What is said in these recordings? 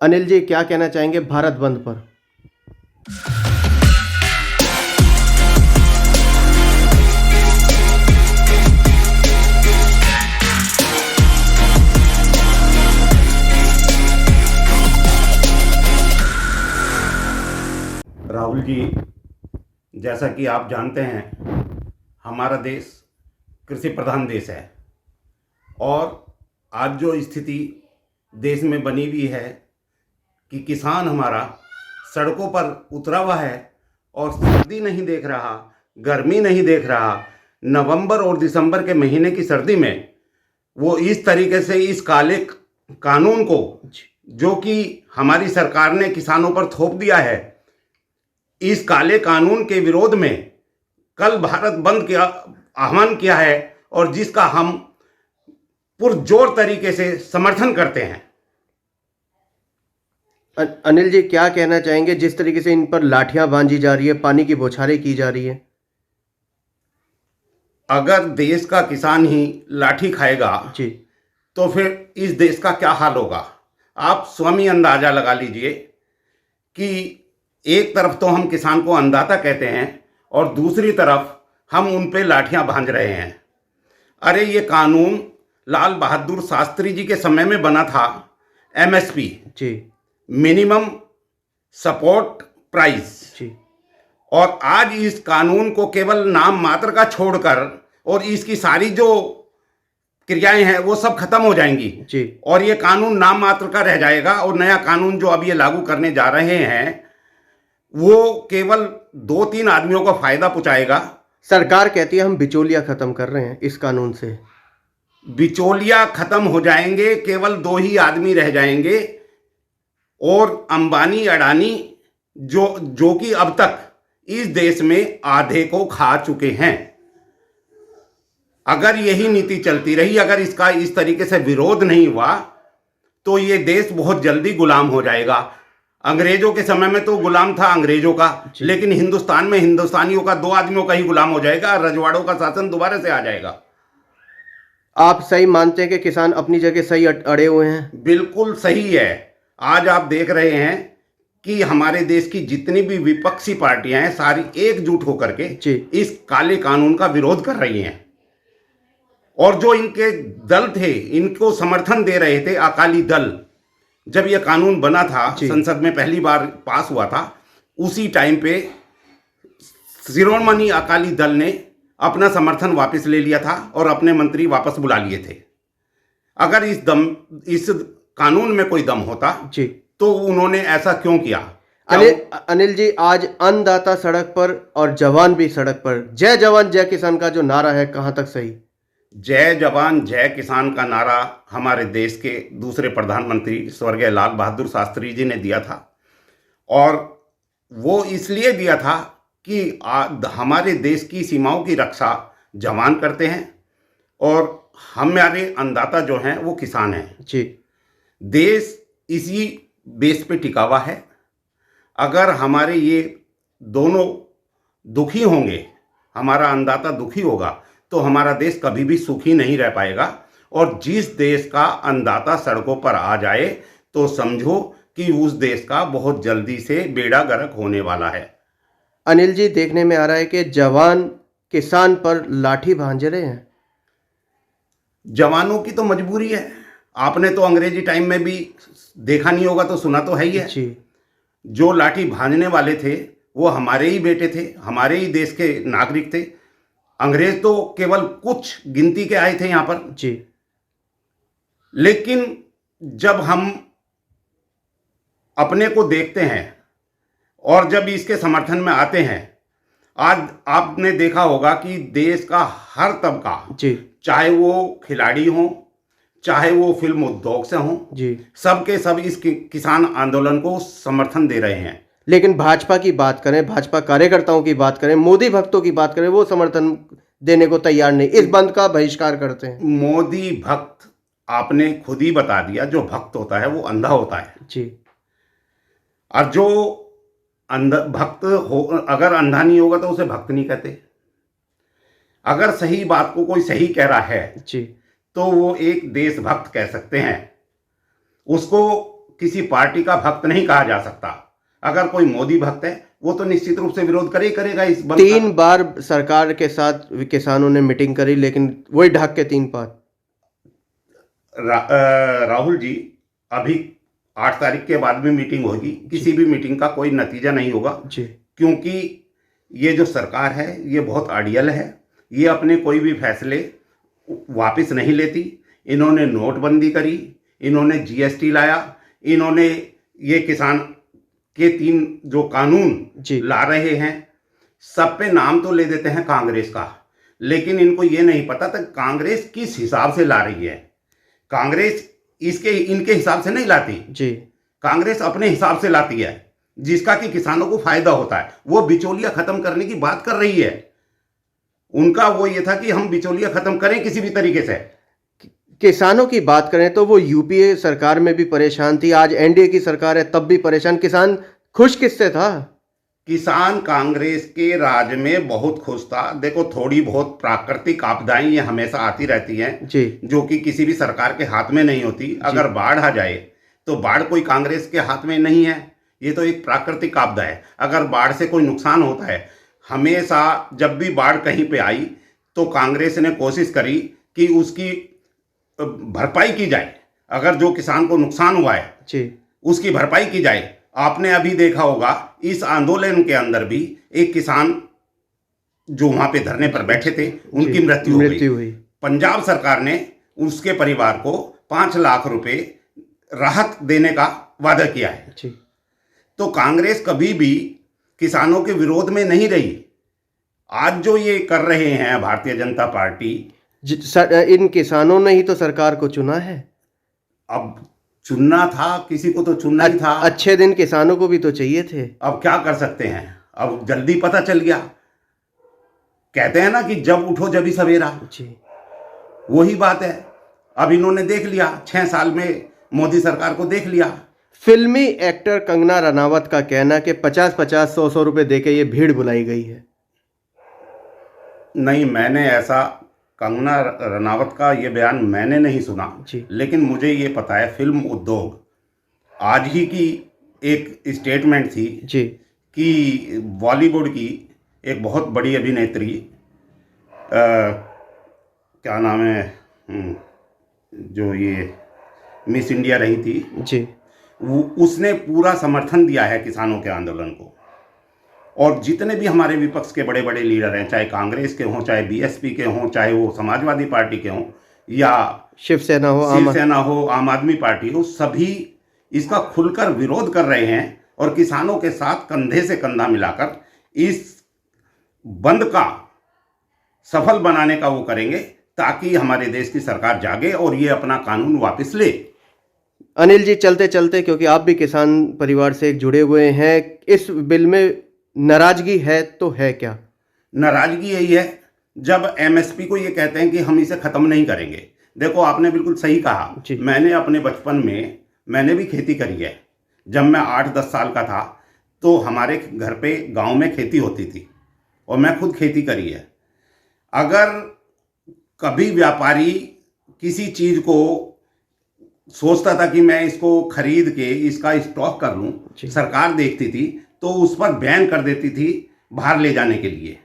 अनिल जी, क्या कहना चाहेंगे भारत बंद पर? राहुल जी, जैसा कि आप जानते हैं, हमारा देश कृषि प्रधान देश है और आज जो स्थिति देश में बनी हुई है कि किसान हमारा सड़कों पर उतरा हुआ है और सर्दी नहीं देख रहा, गर्मी नहीं देख रहा। नवंबर और दिसंबर के महीने की सर्दी में वो इस तरीके से इस काले कानून को, जो कि हमारी सरकार ने किसानों पर थोप दिया है, इस काले कानून के विरोध में कल भारत बंद का आह्वान किया है और जिसका हम पुरजोर तरीके से समर्थन करते हैं। अनिल जी, क्या कहना चाहेंगे जिस तरीके से इन पर लाठियां बांधी जा रही है, पानी की बौछारें की जा रही है? अगर देश का किसान ही लाठी खाएगा जी, तो फिर इस देश का क्या हाल होगा? आप स्वयं ही अंदाजा लगा लीजिए कि एक तरफ तो हम किसान को अन्नदाता कहते हैं और दूसरी तरफ हम उन पे लाठियां बांध रहे हैं। अरे ये कानून लाल बहादुर शास्त्री जी के समय में बना था, एमएसपी, जी, मिनिमम सपोर्ट प्राइस, जी, और आज इस कानून को केवल नाम मात्र का छोड़कर और इसकी सारी जो क्रियाएं हैं वो सब खत्म हो जाएंगी जी, और ये कानून नाम मात्र का रह जाएगा। और नया कानून जो अब ये लागू करने जा रहे हैं वो केवल 2-3 आदमियों को फायदा पहुंचाएगा। सरकार कहती है हम बिचौलिया खत्म कर रहे हैं इस कानून से। बिचौलिया खत्म हो जाएंगे, केवल 2 ही आदमी रह जाएंगे और अंबानी अडानी जो कि अब तक इस देश में आधे को खा चुके हैं। अगर यही नीति चलती रही, अगर इसका इस तरीके से विरोध नहीं हुआ तो ये देश बहुत जल्दी गुलाम हो जाएगा। अंग्रेजों के समय में तो गुलाम था अंग्रेजों का, लेकिन हिंदुस्तान में हिंदुस्तानियों का 2 आदमियों का ही गुलाम हो जाएगा, रजवाड़ों का शासन दोबारा से आ जाएगा। आप सही मानते हैं कि किसान अपनी जगह सही अड़े हुए हैं? बिल्कुल सही है। आज आप देख रहे हैं कि हमारे देश की जितनी भी विपक्षी पार्टियां हैं सारी एकजुट होकर के इस काले कानून का विरोध कर रही हैं और जो इनके दल थे इनको समर्थन दे रहे थे, अकाली दल, जब यह कानून बना था, संसद में पहली बार पास हुआ था, उसी टाइम पे शिरोमणि अकाली दल ने अपना समर्थन वापस ले लिया था और अपने मंत्री वापस बुला लिए थे। अगर इस कानून में कोई दम होता जी, तो उन्होंने ऐसा क्यों किया? अनिल जी, आज अन्नदाता सड़क पर और जवान भी सड़क पर, जय जवान जय किसान का जो नारा है, कहां तक सही? जय जवान जय किसान का नारा हमारे देश के दूसरे प्रधानमंत्री स्वर्गीय लाल बहादुर शास्त्री जी ने दिया था और वो इसलिए दिया था कि हमारे देश की सीमाओं की रक्षा जवान करते हैं और हमारे अन्नदाता जो हैं वो किसान हैं। जी, देश इसी बेस पे टिका हुआ है। अगर हमारे ये दोनों दुखी होंगे, हमारा अन्नदाता दुखी होगा तो हमारा देश कभी भी सुखी नहीं रह पाएगा और जिस देश का अन्नदाता सड़कों पर आ जाए तो समझो कि उस देश का बहुत जल्दी से बेड़ा गर्क होने वाला है। अनिल जी, देखने में आ रहा है कि जवान किसान पर लाठी भांज रहे हैं। जवानों की तो मजबूरी है। आपने तो अंग्रेजी टाइम में भी देखा नहीं होगा तो सुना तो है ही है। जी, जो लाठी भांजने वाले थे वो हमारे ही बेटे थे, हमारे ही देश के नागरिक थे। अंग्रेज तो केवल कुछ गिनती के आए थे यहां पर जी, लेकिन जब हम अपने को देखते हैं और जब इसके समर्थन में आते हैं, आज आपने देखा होगा कि देश का हर तबका, जी, चाहे वो खिलाड़ी हों, चाहे वो फिल्म उद्योग से हों, जी, सबके सब इस किसान आंदोलन को समर्थन दे रहे हैं। लेकिन भाजपा की बात करें, भाजपा कार्यकर्ताओं की बात करें, मोदी भक्तों की बात करें, वो समर्थन देने को तैयार नहीं, इस बंद का बहिष्कार करते हैं। मोदी भक्त, आपने खुद ही बता दिया, जो भक्त होता है वो अंधा होता है जी, और जो भक्त हो, अगर अंधा नहीं होगा तो उसे भक्त नहीं कहते। अगर सही बात को कोई सही कह रहा है जी, तो वो एक देशभक्त कह सकते हैं। उसको किसी पार्टी का भक्त नहीं कहा जा सकता। अगर कोई मोदी भक्त है वो तो निश्चित रूप से विरोध करेगा इस बंद का। 3 बार सरकार के साथ किसानों ने मीटिंग करी, लेकिन वही ढक के 3 बार। राहुल जी, अभी 8 तारीख के बाद में मीटिंग होगी, किसी भी मीटिंग का कोई नतीजा नहीं होगा जी। क्योंकि ये जो सरकार है ये बहुत आड़ियल है। ये अपने कोई भी फैसले वापस नहीं लेती। इन्होंने नोटबंदी करी, इन्होंने जीएसटी लाया, इन्होंने ये किसान के 3 जो कानून ला रहे हैं, सब पे नाम तो ले देते हैं कांग्रेस का, लेकिन इनको ये नहीं पता था कांग्रेस किस हिसाब से ला रही है। कांग्रेस इनके हिसाब से नहीं लाती जी। कांग्रेस अपने हिसाब से लाती है, जिसका कि किसानों को फायदा होता है। वो बिचौलिया खत्म करने की बात कर रही है। उनका वो ये था कि हम बिचौलिया खत्म करें किसी भी तरीके से। किसानों की बात करें तो वो यूपीए सरकार में भी परेशान थी, आज एनडीए की सरकार है तब भी परेशान। किसान खुश किससे था? किसान कांग्रेस के राज में बहुत खुश था। देखो, थोड़ी बहुत प्राकृतिक आपदाएं ये हमेशा आती रहती हैं जी। जो कि किसी भी सरकार के हाथ में नहीं होती। अगर बाढ़ आ जाए तो बाढ़ कोई कांग्रेस के हाथ में नहीं है, ये तो एक प्राकृतिक आपदा है। अगर बाढ़ से कोई नुकसान होता है, हमेशा जब भी बाढ़ कहीं पे आई तो कांग्रेस ने कोशिश करी कि उसकी भरपाई की जाए। अगर जो किसान को नुकसान हुआ है जी, उसकी भरपाई की जाए। आपने अभी देखा होगा इस आंदोलन के अंदर भी एक किसान जो वहां पे धरने पर बैठे थे उनकी मृत्यु हुई। पंजाब सरकार ने उसके परिवार को 5 लाख रुपए राहत देने का वादा किया है जी। तो कांग्रेस कभी भी किसानों के विरोध में नहीं रही। आज जो ये कर रहे हैं भारतीय जनता पार्टी, इन किसानों ने ही तो सरकार को चुना है। अब चुनना था, किसी को तो चुनना ही था। अच्छे दिन किसानों को भी तो चाहिए थे। अब क्या कर सकते हैं, अब जल्दी पता चल गया। कहते हैं ना कि जब उठो जभी सवेरा जी। वही बात है। अब इन्होंने देख लिया, 6 साल में मोदी सरकार को देख लिया। फिल्मी एक्टर कंगना रनावत का कहना कि 50-50, 100-100 रुपए देके ये भीड़ बुलाई गई है। नहीं, मैंने ऐसा कंगना रनावत का ये बयान मैंने नहीं सुना जी। लेकिन मुझे ये पता है फिल्म उद्योग आज ही की एक स्टेटमेंट थी जी कि बॉलीवुड की एक बहुत बड़ी अभिनेत्री क्या नाम है जो ये मिस इंडिया रही थी जी, उसने पूरा समर्थन दिया है किसानों के आंदोलन को। और जितने भी हमारे विपक्ष के बड़े बड़े लीडर हैं, चाहे कांग्रेस के हों, चाहे बीएसपी के हों, चाहे वो समाजवादी पार्टी के हों या शिवसेना हो, आम आदमी पार्टी हो, सभी इसका खुलकर विरोध कर रहे हैं और किसानों के साथ कंधे से कंधा मिलाकर इस बंद का सफल बनाने का वो करेंगे ताकि हमारे देश की सरकार जागे और ये अपना कानून वापस ले। अनिल जी, चलते चलते, क्योंकि आप भी किसान परिवार से जुड़े हुए हैं, इस बिल में नाराजगी है तो है क्या? नाराजगी यही है, जब एमएसपी को ये कहते हैं कि हम इसे खत्म नहीं करेंगे। देखो, आपने बिल्कुल सही कहा। मैंने अपने बचपन में मैंने भी खेती करी है। जब मैं 8-10 साल का था तो हमारे घर पे गांव में खेती होती थी और मैं खुद खेती करी है। अगर कभी व्यापारी किसी चीज को सोचता था कि मैं इसको खरीद के इसका स्टॉक कर लूं, सरकार देखती थी तो उस पर बैन कर देती थी बाहर ले जाने के लिए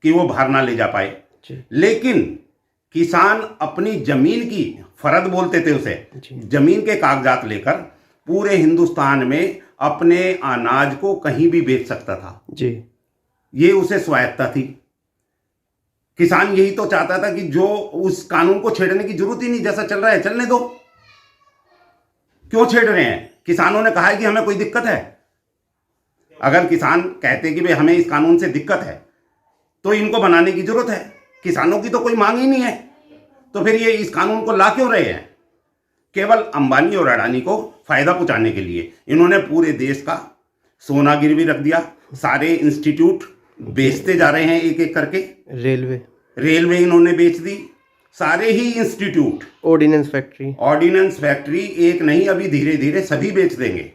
कि वो बाहर ना ले जा पाए। लेकिन किसान अपनी जमीन की फरद बोलते थे उसे, जमीन के कागजात लेकर पूरे हिंदुस्तान में अपने अनाज को कहीं भी बेच सकता था जी। ये उसे स्वायत्ता थी। किसान यही तो चाहता था कि जो उस कानून को छेड़ने की जरूरत ही नहीं, जैसा चल रहा है चलने दो। क्यों छेड़ रहे हैं? किसानों ने कहा है कि हमें कोई दिक्कत है। अगर किसान कहते कि भाई हमें इस कानून से दिक्कत है तो इनको बनाने की जरूरत है। किसानों की तो कोई मांग ही नहीं है, तो फिर ये इस कानून को ला क्यों रहे हैं? केवल अंबानी और अडानी को फायदा पहुंचाने के लिए इन्होंने पूरे देश का सोना गिरवी रख दिया। सारे इंस्टीट्यूट बेचते जा रहे हैं एक एक करके। रेलवे इन्होंने बेच दी, सारे ही इंस्टीट्यूट। ऑर्डिनेंस फैक्ट्री एक नहीं, अभी धीरे धीरे सभी बेच देंगे।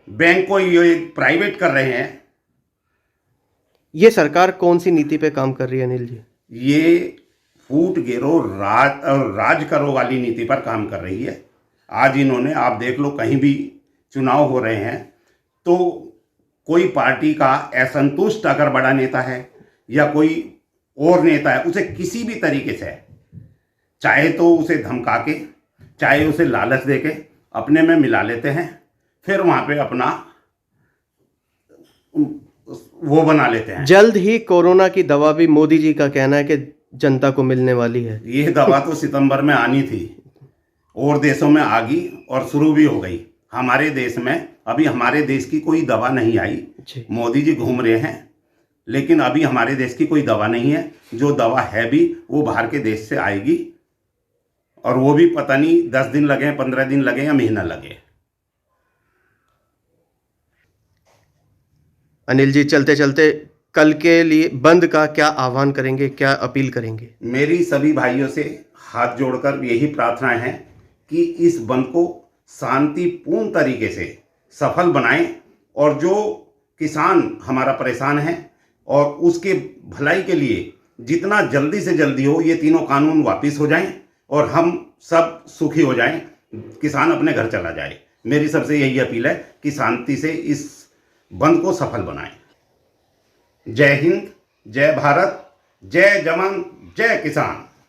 बैंक को ये प्राइवेट कर रहे हैं। ये सरकार कौन सी नीति पे काम कर रही है अनिल जी? ये फूट गिरो राज करो वाली नीति पर काम कर रही है। आज इन्होंने, आप देख लो, कहीं भी चुनाव हो रहे हैं तो कोई पार्टी का असंतुष्ट अगर बड़ा नेता है या कोई और नेता है, उसे किसी भी तरीके से, चाहे तो उसे धमका के, चाहे उसे लालच दे के अपने में मिला लेते हैं, फिर वहाँ पे अपना वो बना लेते हैं। जल्द ही कोरोना की दवा भी मोदी जी का कहना है कि जनता को मिलने वाली है। ये दवा तो सितंबर में आनी थी, और देशों में आ गई और शुरू भी हो गई। हमारे देश में अभी, हमारे देश की कोई दवा नहीं आई। मोदी जी घूम रहे हैं, लेकिन अभी हमारे देश की कोई दवा नहीं है। जो दवा है भी वो बाहर के देश से आएगी, और वो भी पता नहीं 10 दिन लगे, 15 दिन लगे या महीना लगे। अनिल जी, चलते चलते कल के लिए बंद का क्या आह्वान करेंगे, क्या अपील करेंगे? मेरी सभी भाइयों से हाथ जोड़कर यही प्रार्थना है कि इस बंद को शांतिपूर्ण तरीके से सफल बनाएं, और जो किसान हमारा परेशान है और उसके भलाई के लिए जितना जल्दी से जल्दी हो ये तीनों कानून वापस हो जाएं और हम सब सुखी हो जाएं, किसान अपने घर चला जाए। मेरी सबसे यही अपील है कि शांति से इस बंद को सफल बनाएं। जय हिंद, जय भारत, जय जवान, जय किसान।